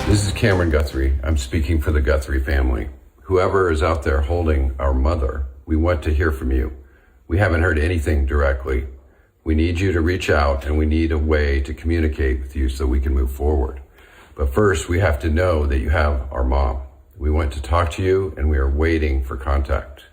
This is Cameron Guthrie. I'm speaking for the Guthrie family. Whoever is out there holding our mother, we want to hear from you. We haven't heard anything directly. We need you to reach out, and we need a way to communicate with you so we can move forward. But first, we have to know that you have our mom. We want to talk to you, and we are waiting for contact.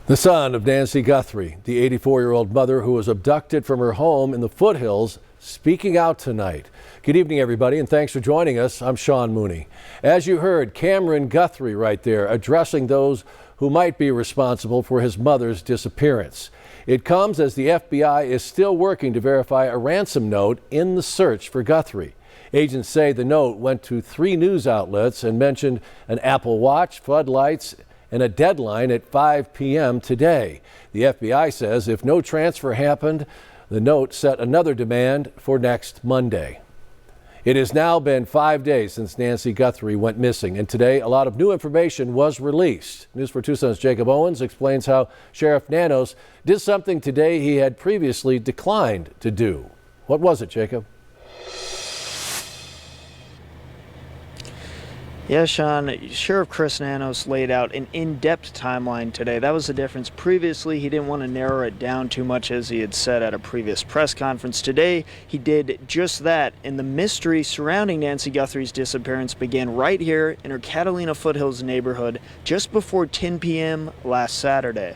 The son of Nancy Guthrie, the 84-year-old mother who was abducted from her home in the foothills, speaking out tonight. Good evening, everybody, and thanks for joining us. I'm Sean Mooney. As you heard, Cameron Guthrie right there addressing those who might be responsible for his mother's disappearance. It comes as the FBI is still working to verify a ransom note in the search for Guthrie. Agents say the note went to 3 news outlets and mentioned an Apple Watch, floodlights, and a deadline at 5 p.m. today. The FBI says if no transfer happened, the note set another demand for next Monday. It has now been 5 days since Nancy Guthrie went missing, and today a lot of new information was released. News 4 Tucson's Jacob Owens explains how Sheriff Nanos did something today he had previously declined to do. What was it, Jacob? Yeah, Sean, Sheriff Chris Nanos laid out an in-depth timeline today. That was the difference. Previously, he didn't want to narrow it down too much, as he had said at a previous press conference. Today, he did just that, and the mystery surrounding Nancy Guthrie's disappearance began right here in her Catalina Foothills neighborhood just before 10 p.m. last Saturday.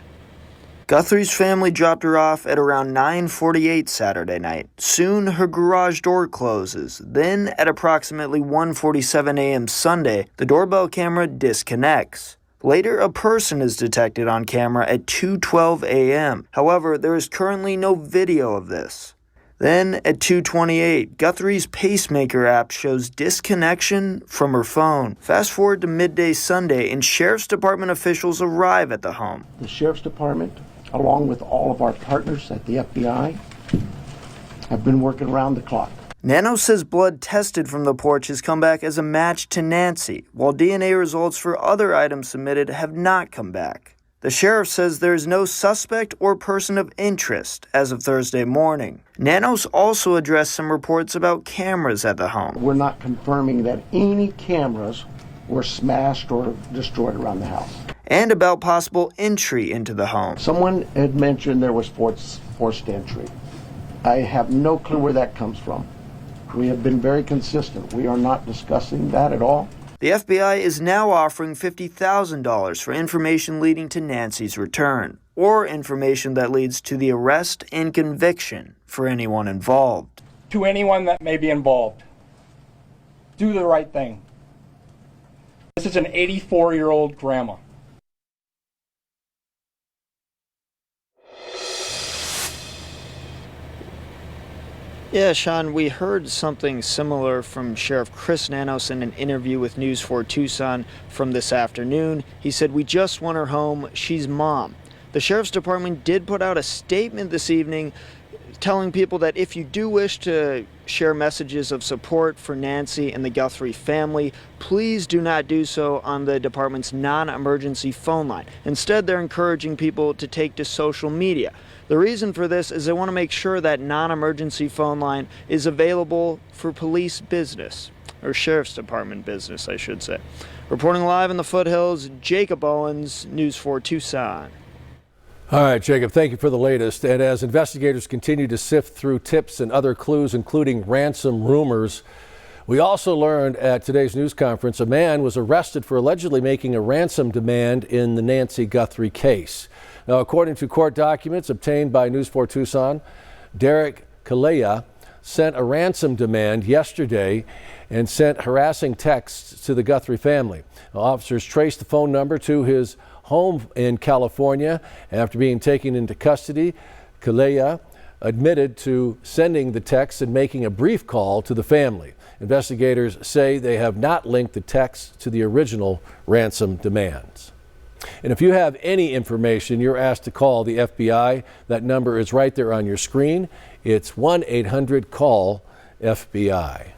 Guthrie's family dropped her off at around 9:48 Saturday night. Soon, her garage door closes. Then, at approximately 1:47 a.m. Sunday, the doorbell camera disconnects. Later, a person is detected on camera at 2:12 a.m. However, there is currently no video of this. Then, at 2:28, Guthrie's pacemaker app shows disconnection from her phone. Fast forward to midday Sunday, and Sheriff's Department officials arrive at the home. The Sheriff's Department, along with all of our partners at the FBI, have been working around the clock. Nanos says blood tested from the porch has come back as a match to Nancy, while DNA results for other items submitted have not come back. The sheriff says there is no suspect or person of interest as of Thursday morning. Nanos also addressed some reports about cameras at the home. We're not confirming that any cameras were smashed or destroyed around the house. And about possible entry into the home. Someone had mentioned there was forced entry. I have no clue where that comes from. We have been very consistent. We are not discussing that at all. The FBI is now offering $50,000 for information leading to Nancy's return, or information that leads to the arrest and conviction for anyone involved. To anyone that may be involved, do the right thing. This is an 84-year-old grandma. Yeah, Sean, we heard something similar from Sheriff Chris Nanos in an interview with News 4 Tucson from this afternoon. He said, "We just want her home. She's mom." The Sheriff's Department did put out a statement this evening telling people that if you do wish to share messages of support for Nancy and the Guthrie family, please do not do so on the department's non-emergency phone line. Instead, they're encouraging people to take to social media. The reason for this is they want to make sure that non-emergency phone line is available for police business, or Sheriff's Department business, I should say. Reporting live in the foothills, Jacob Owens, News 4 Tucson. All right, Jacob, thank you for the latest. And as investigators continue to sift through tips and other clues, including ransom rumors, we also learned at today's news conference a man was arrested for allegedly making a ransom demand in the Nancy Guthrie case. Now, according to court documents obtained by News 4 Tucson, Derek Kalea sent a ransom demand yesterday and sent harassing texts to the Guthrie family. Now, officers traced the phone number to his home in California. After being taken into custody, Kalea admitted to sending the text and making a brief call to the family. Investigators say they have not linked the text to the original ransom demands. And if you have any information, you're asked to call the FBI. That number is right there on your screen. It's 1-800-CALL-FBI.